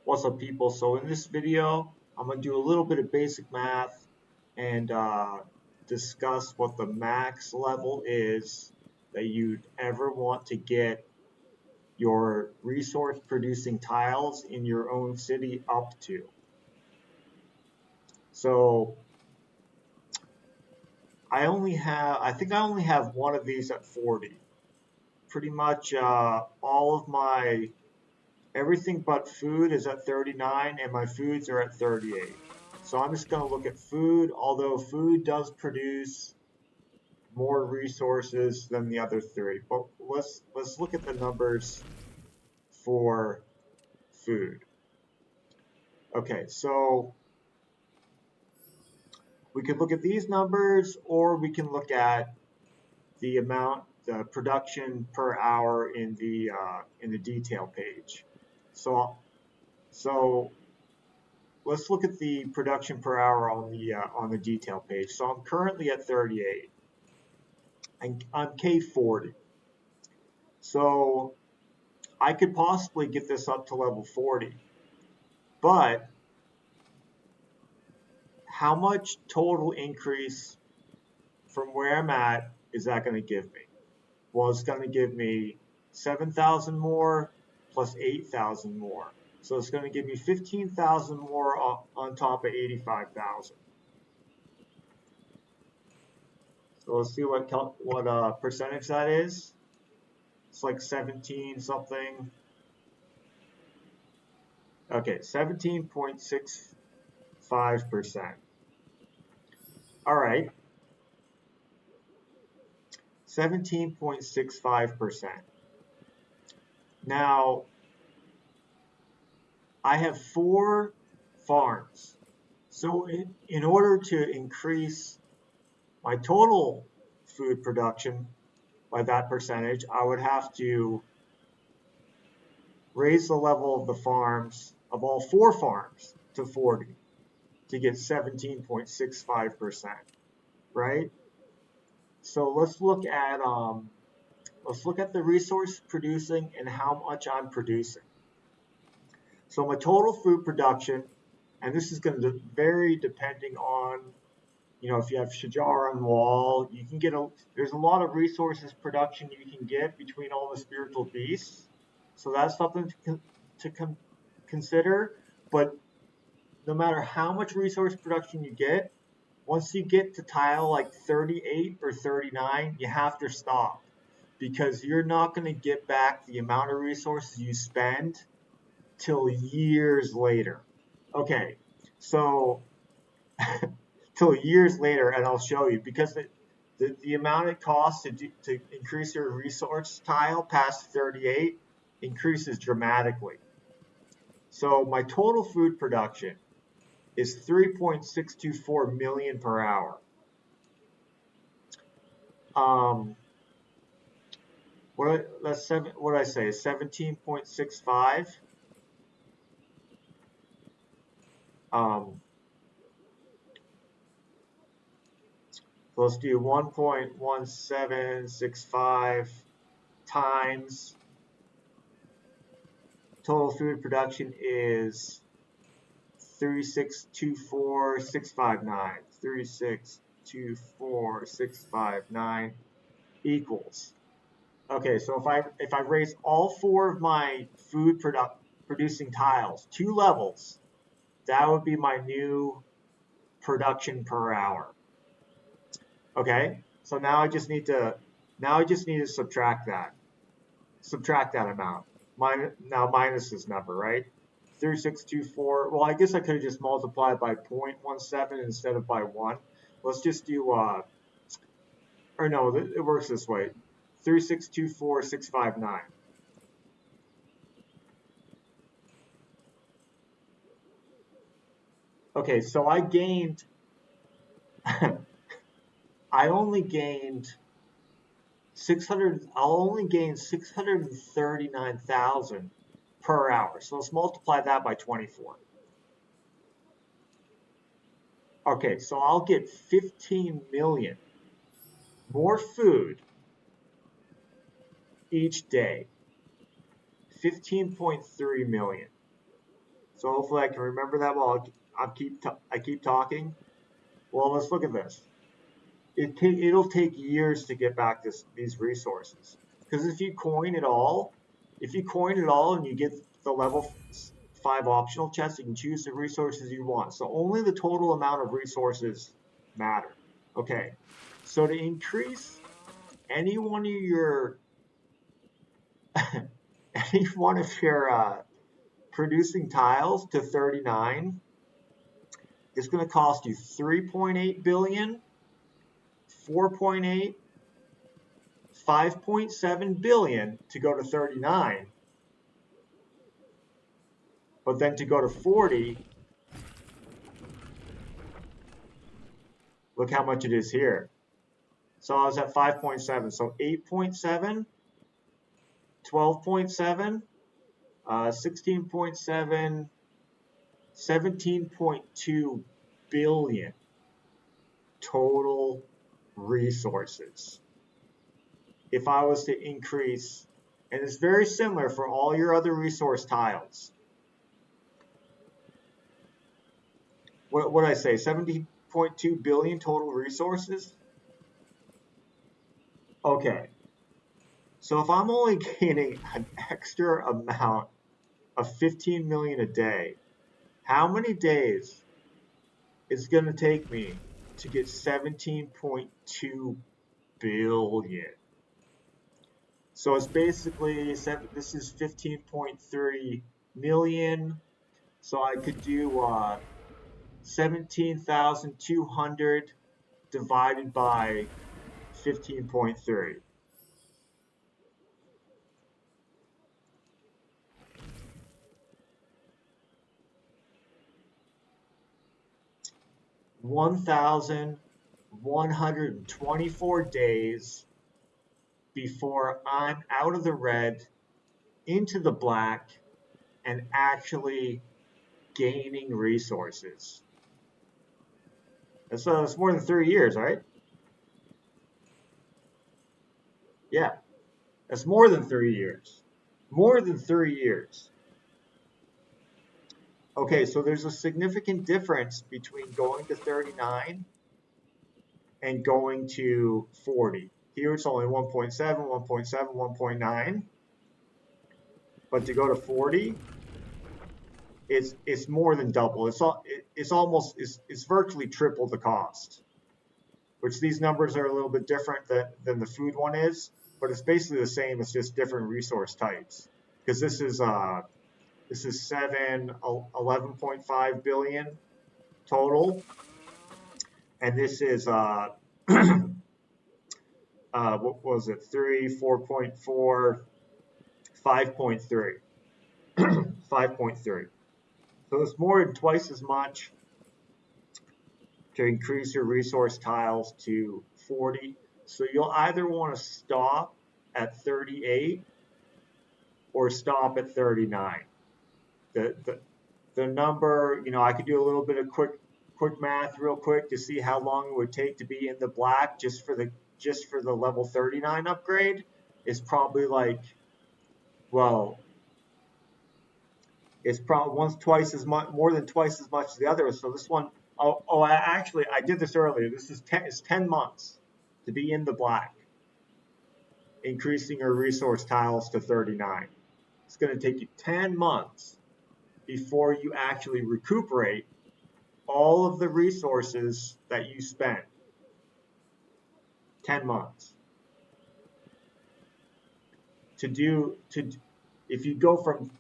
What's up, people? So in this video, I'm going to do a little bit of basic math and discuss what the max level is that you'd ever want to get your resource producing tiles in your own city up to. So I think I only have one of these at 40. Pretty much all of my everything but food is at 39 and my foods are at 38. So I'm just going to look at food, although food does produce more resources than the other three. But let's look at the numbers for food. Okay, so we could look at these numbers or we can look at the amount, the production per hour in the detail page. So let's look at the production per hour on the detail page. So I'm currently at 38 and I'm K40. So I could possibly get this up to level 40. But how much total increase from where I'm at is that going to give me? Well, it's going to give me 7,000 more plus 8,000 more. So it's going to give me 15,000 more on top of 85,000. So let's see what percentage that is. It's like 17 something. Okay, 17.65%. All right. 17.65%. Now, I have 4 farms. So in order to increase my total food production by that percentage, I would have to raise the level of the farms, of all 4 farms, to 40 to get 17.65%, right? So let's look at the resource producing and how much I'm producing. So my total food production, and this is going to vary depending on, if you have Shajar on wall, you can get there's a lot of resources production you can get between all the spiritual beasts. So that's something to consider. But no matter how much resource production you get, once you get to tile like 38 or 39, you have to stop because you're not going to get back the amount of resources you spend till years later. Okay, so till years later, and I'll show you, because the amount it costs to increase your resource tile past 38 increases dramatically. So my total food production is 3.624 million per hour. What did I say? 17.65. So let's do 1.1765 times total food production is 3624659. 3624659 equals. Okay, so if I raise all 4 of my food producing tiles 2 levels, that would be my new production per hour. Okay, so now I just need to subtract that amount. Minus this number, right? 3624. Well, I guess I could have just multiplied by 0.17 instead of by 1. Let's just do or no, it works this way. 3624659. Okay, so I gained I only gained 639,000 per hour. So let's multiply that by 24. Okay, so I'll get 15 million more food each day. 15.3 million. So hopefully I can remember that while I keep talking. Well, let's look at this. It'll take years to get back these resources. Because if you coin it all and you get the level 5 optional chest, you can choose the resources you want. So only the total amount of resources matter. Okay, so to increase any one of your any one of your producing tiles to 39, it's going to cost you 3.8 billion, 4.8, 5.7 billion to go to 39. But then to go to 40, look how much it is here. So I was at 5.7. So 8.7, 12.7, 16.7, 17.2 billion total resources. If I was to increase, and it's very similar for all your other resource tiles. What did I say? 17.2 billion total resources? Okay. So if I'm only gaining an extra amount of 15 million a day, how many days is going to take me to get 17.2 billion? So it's basically, this is 15.3 million. So I could do 17,200 divided by 15.3. $1,124 before I'm out of the red, into the black, and actually gaining resources. That's more than 3 years, right? Yeah, that's more than 3 years. More than 3 years. Okay, so there's a significant difference between going to 39 and going to 40. Here it's only 1.7, 1.7, 1.9. But to go to 40, it's more than double. It's virtually triple the cost. Which these numbers are a little bit different than the food one is, but it's basically the same. It's just different resource types. Because this is 11.5 billion total, and this is what was it? 3, 4.4, 5.3, 5.3. So it's more than twice as much to increase your resource tiles to 40. So you'll either want to stop at 38 or stop at 39. The number, I could do a little bit of quick math real quick to see how long it would take to be in the black just for the level 39 upgrade is probably like, well, it's probably more than twice as much as the other. So this one, I did this earlier. This is 10 months to be in the black, increasing your resource tiles to 39. It's going to take you 10 months before you actually recuperate all of the resources that you spent. 10 months. If you go from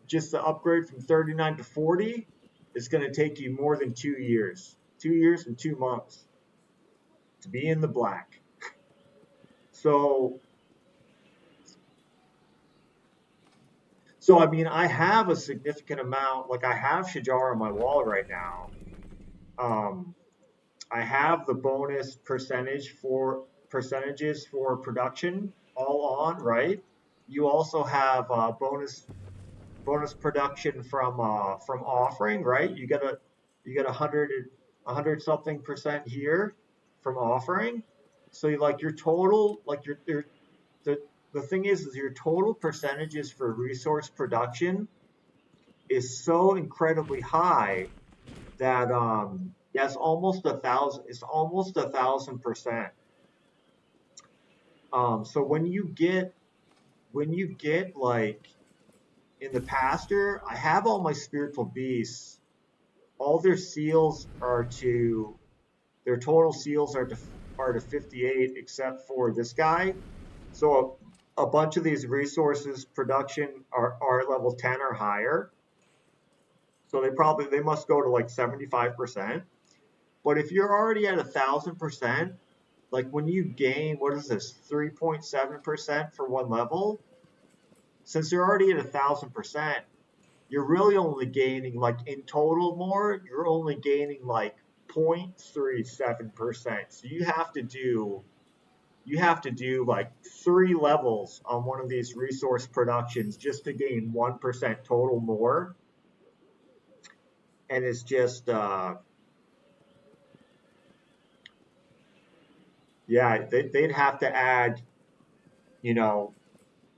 just the upgrade from 39 to 40, it's going to take you more than 2 years. 2 years and 2 months to be in the black. So I mean, I have a significant amount. Like I have Shajar on my wall right now. I have the bonus percentages for production all on, right? You also have bonus production from offering, right? You get 100 something percent here from offering. So your total, the thing is your total percentages for resource production is so incredibly high that that's almost 1,000. It's almost 1,000%. So when you get like in the pasture, I have all my spiritual beasts. All their seals are to their total seals are to 58, except for this guy. So a bunch of these resources production are at level 10 or higher. So they must go to like 75%. But if you're already at 1,000%, like when you gain, what is this, 3.7% for one level? Since you're already at 1,000%, you're really only gaining like in total more. You're only gaining like 0.37%. So you have to do like 3 levels on one of these resource productions just to gain 1% total more. And it's just yeah, they'd have to add, you know,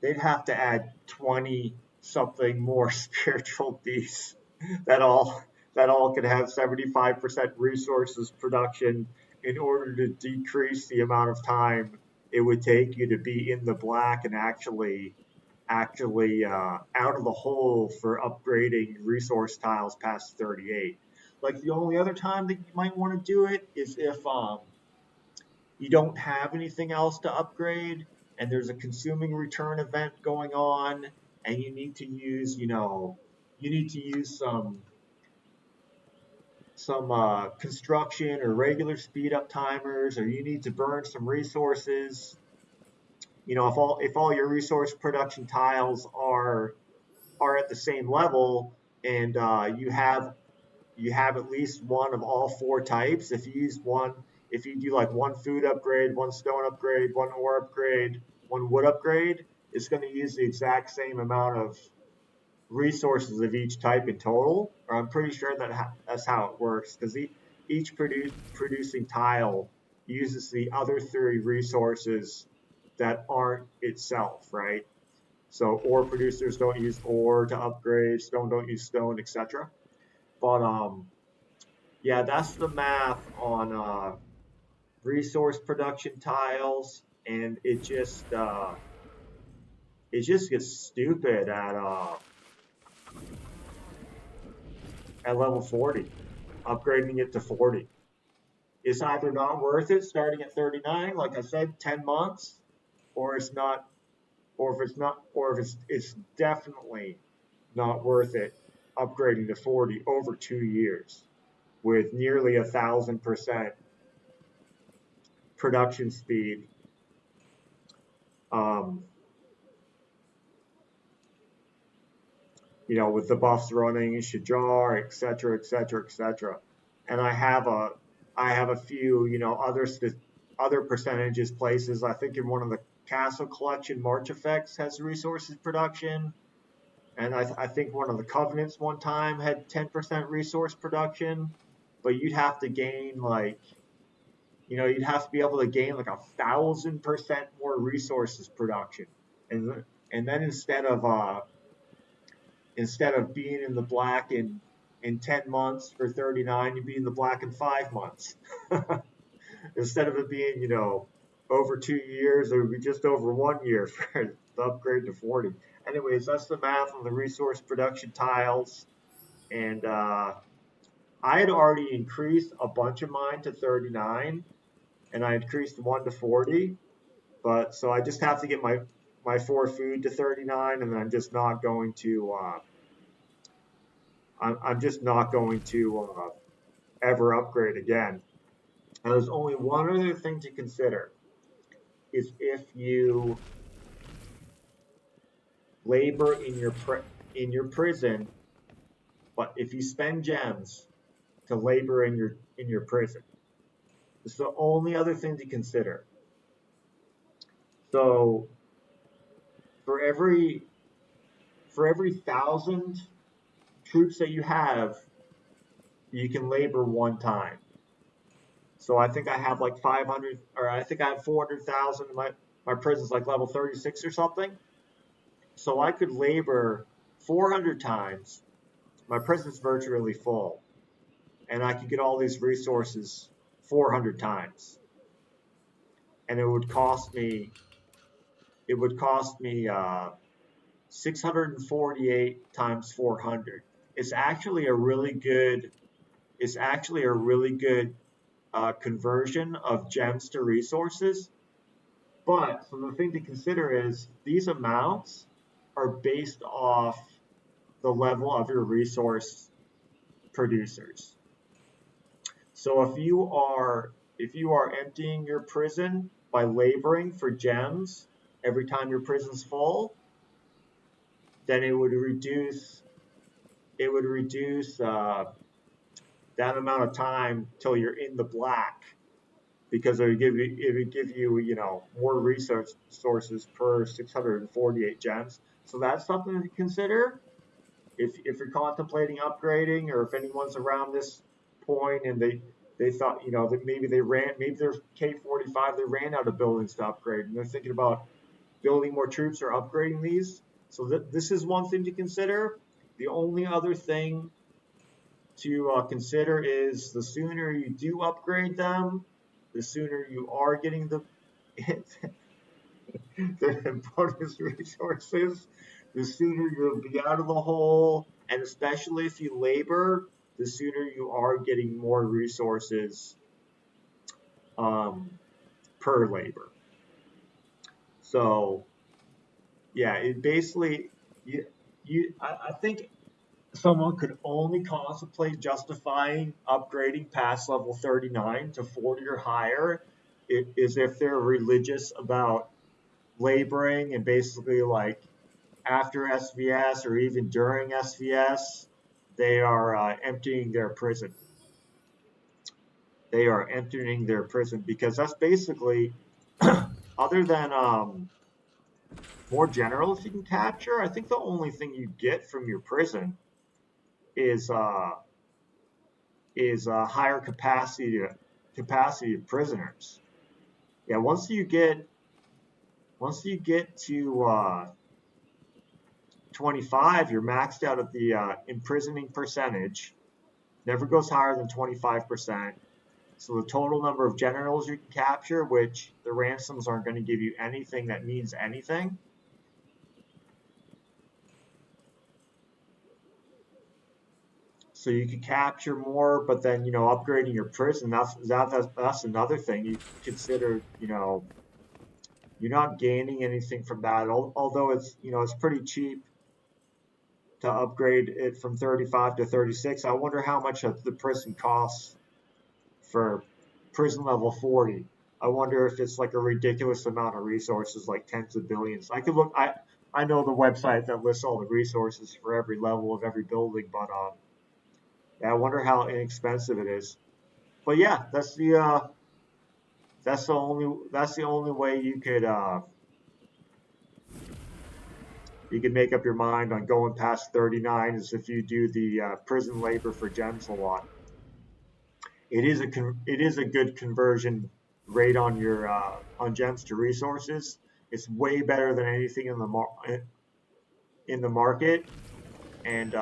they'd have to add 20 something more spiritual beasts that all that all could have 75% resources production in order to decrease the amount of time it would take you to be in the black and actually out of the hole for upgrading resource tiles past 38. Like the only other time that you might want to do it is if you don't have anything else to upgrade and there's a consuming return event going on and you need to use, you need to use some construction or regular speed up timers, or you need to burn some resources. If all your resource production tiles are at the same level, and you have at least one of all 4 types. If you do like one food upgrade, one stone upgrade, one ore upgrade, one wood upgrade, it's going to use the exact same amount of resources of each type in total. Or I'm pretty sure that's how it works, because each producing tile uses the other 3 resources that aren't itself, right? So ore producers don't use ore to upgrade, stone don't use stone, etc. But yeah, that's the math on resource production tiles, and it just gets stupid at level 40. Upgrading it to 40. It's either not worth it starting at 39, like I said, 10 months, or it's not, or if it's not, or if it's definitely not worth it upgrading to 40 over 2 years with nearly 1,000% production speed. Um, with the buffs running, Shajar, etc., etc., etc. And I have a few, other percentages places. I think in one of the Castle Collection March Effects has resources production, and I think one of the Covenants one time had 10% resource production, but you'd have to gain like, you'd have to be able to gain like 1,000% more resources production, and then instead of being in the black in 10 months for 39, you'd be in the black in 5 months. Instead of it being, over 2 years, it would be just over 1 year for the upgrade to 40. Anyways, that's the math on the resource production tiles. And I had already increased a bunch of mine to 39, and I increased one to 40. But so I just have to get my 4 food to 39, and then I'm just not going to ever upgrade again. And there's only one other thing to consider, is if you labor in your prison, but if you spend gems to labor in your prison, it's the only other thing to consider. So for every 1,000 troops that you have, you can labor 1 time. So I think I have like 500, or I think I have 400,000. My prison's like level 36 or something. So I could labor 400 times my prison's virtually full, and I could get all these resources 400 times, and it would cost me 648 times 400. It's actually a really good it's actually a really good conversion of gems to resources. But so the thing to consider is these amounts are based off the level of your resource producers. So if you are emptying your prison by laboring for gems every time your prison's full, then it would reduce that amount of time till you're in the black, because it would give you, you know, more resource sources per 648 gems. So that's something to consider if you're contemplating upgrading, or if anyone's around this point and they thought, you know, that maybe their K45, they ran out of buildings to upgrade and they're thinking about building more troops or upgrading these. So this is one thing to consider. The only other thing to consider is the sooner you do upgrade them, the sooner you are getting the bonus resources, the sooner you'll be out of the hole, and especially if you labor, the sooner you are getting more resources um, per labor. So yeah, it basically I think someone could only contemplate justifying upgrading past level 39 to 40 or higher is if they're religious about laboring, and basically like after SVS or even during SVS, they are emptying their prison. They are emptying their prison because that's basically, other than more generals you can capture, I think the only thing you get from your prison is higher capacity of prisoners. Yeah, once you get to 25, you're maxed out at the imprisoning percentage. Never goes higher than 25%. So the total number of generals you can capture, which the ransoms aren't going to give you anything that means anything. So you can capture more, but then, you know, upgrading your prison, that's another thing you consider. You know, you're not gaining anything from that. Although it's, you know, it's pretty cheap to upgrade it from 35 to 36. I wonder how much the prison costs for prison level 40. I wonder if it's like a ridiculous amount of resources, like tens of billions. I could look. I know the website that lists all the resources for every level of every building, but yeah, I wonder how inexpensive it is. But yeah, that's the only way you could make up your mind on going past 39, is if you do the prison labor for gems a lot. It is a good conversion rate on your on gems to resources. It's way better than anything in the market, and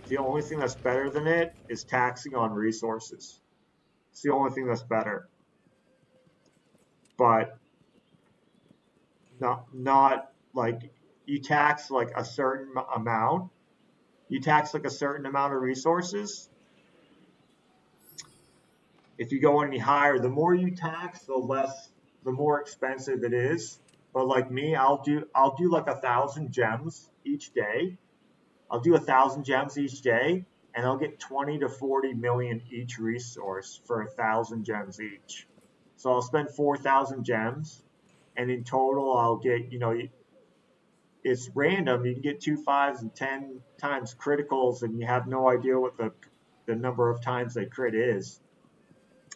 the only thing that's better than it is taxing on resources. It's the only thing that's better, but not like you tax like a certain amount. You tax like a certain amount of resources. If you go any higher, the more you tax, the more expensive it is. But like me, I'll do like 1,000 gems each day. I'll do 1,000 gems each day, and I'll get 20 to 40 million each resource for 1,000 gems each. So I'll spend 4,000 gems, and in total I'll get, you know, it's random. You can get 2 5s and 10 times criticals, and you have no idea what the number of times they crit is.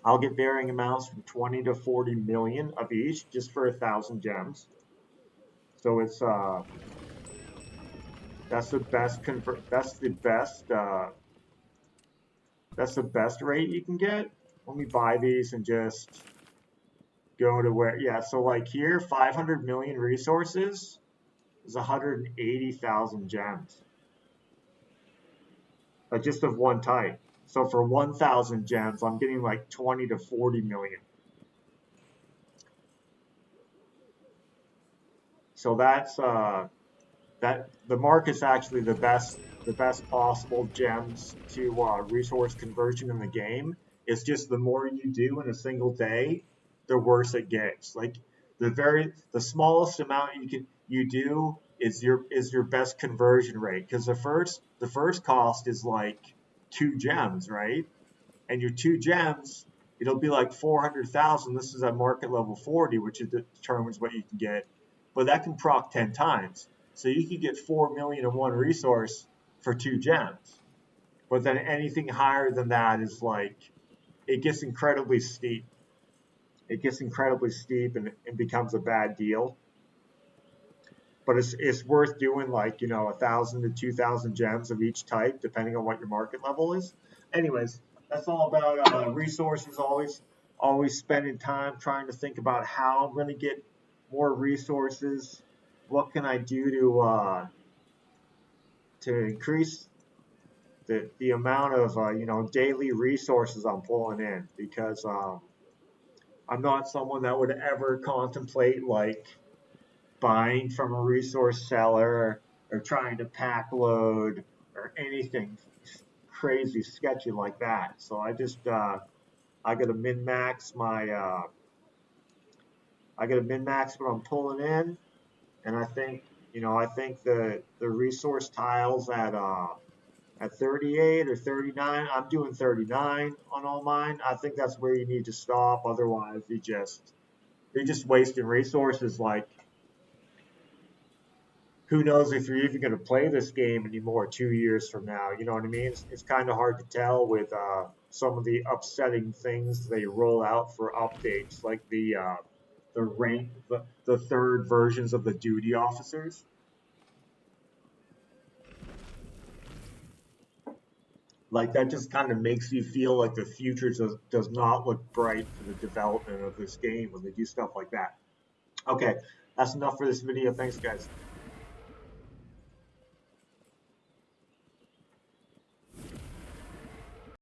I'll get varying amounts from 20 to 40 million of each just for 1,000 gems. So it's that's the best that's the best rate you can get. Let me buy these and just go to where, yeah, so like here 500 million resources is 180,000 gems. just of one type. So for 1,000 gems, I'm getting like 20 to 40 million. So that's that the market's actually the best possible gems to resource conversion in the game. It's just the more you do in a single day, the worse it gets. Like the smallest amount you do is your best conversion rate, because the first cost is like 2 gems, right? And your 2 gems, it'll be like 400,000. This is at market level 40, which determines what you can get, but that can proc 10 times. So you could get 4 million in one resource for 2 gems. But then anything higher than that is like, it gets incredibly steep. It gets incredibly steep and becomes a bad deal. But it's worth doing, like, 1,000 to 2,000 gems of each type, depending on what your market level is. Anyways, that's all about resources. Always spending time trying to think about how I'm going to get more resources. What can I do to increase the amount of daily resources I'm pulling in, because I'm not someone that would ever contemplate like buying from a resource seller or trying to pack load or anything crazy sketchy like that. So I got to min max what I'm pulling in, and I think the resource tiles at 38 or 39. I'm doing 39 on all mine. I think that's where you need to stop. Otherwise, you're just wasting resources. Like, who knows if you're even going to play this game anymore 2 years from now? You know what I mean? It's kind of hard to tell with some of the upsetting things they roll out for updates, like the third versions of the duty officers. Like, that just kind of makes you feel like the future does not look bright for the development of this game when they do stuff like that. Okay, that's enough for this video. Thanks, guys.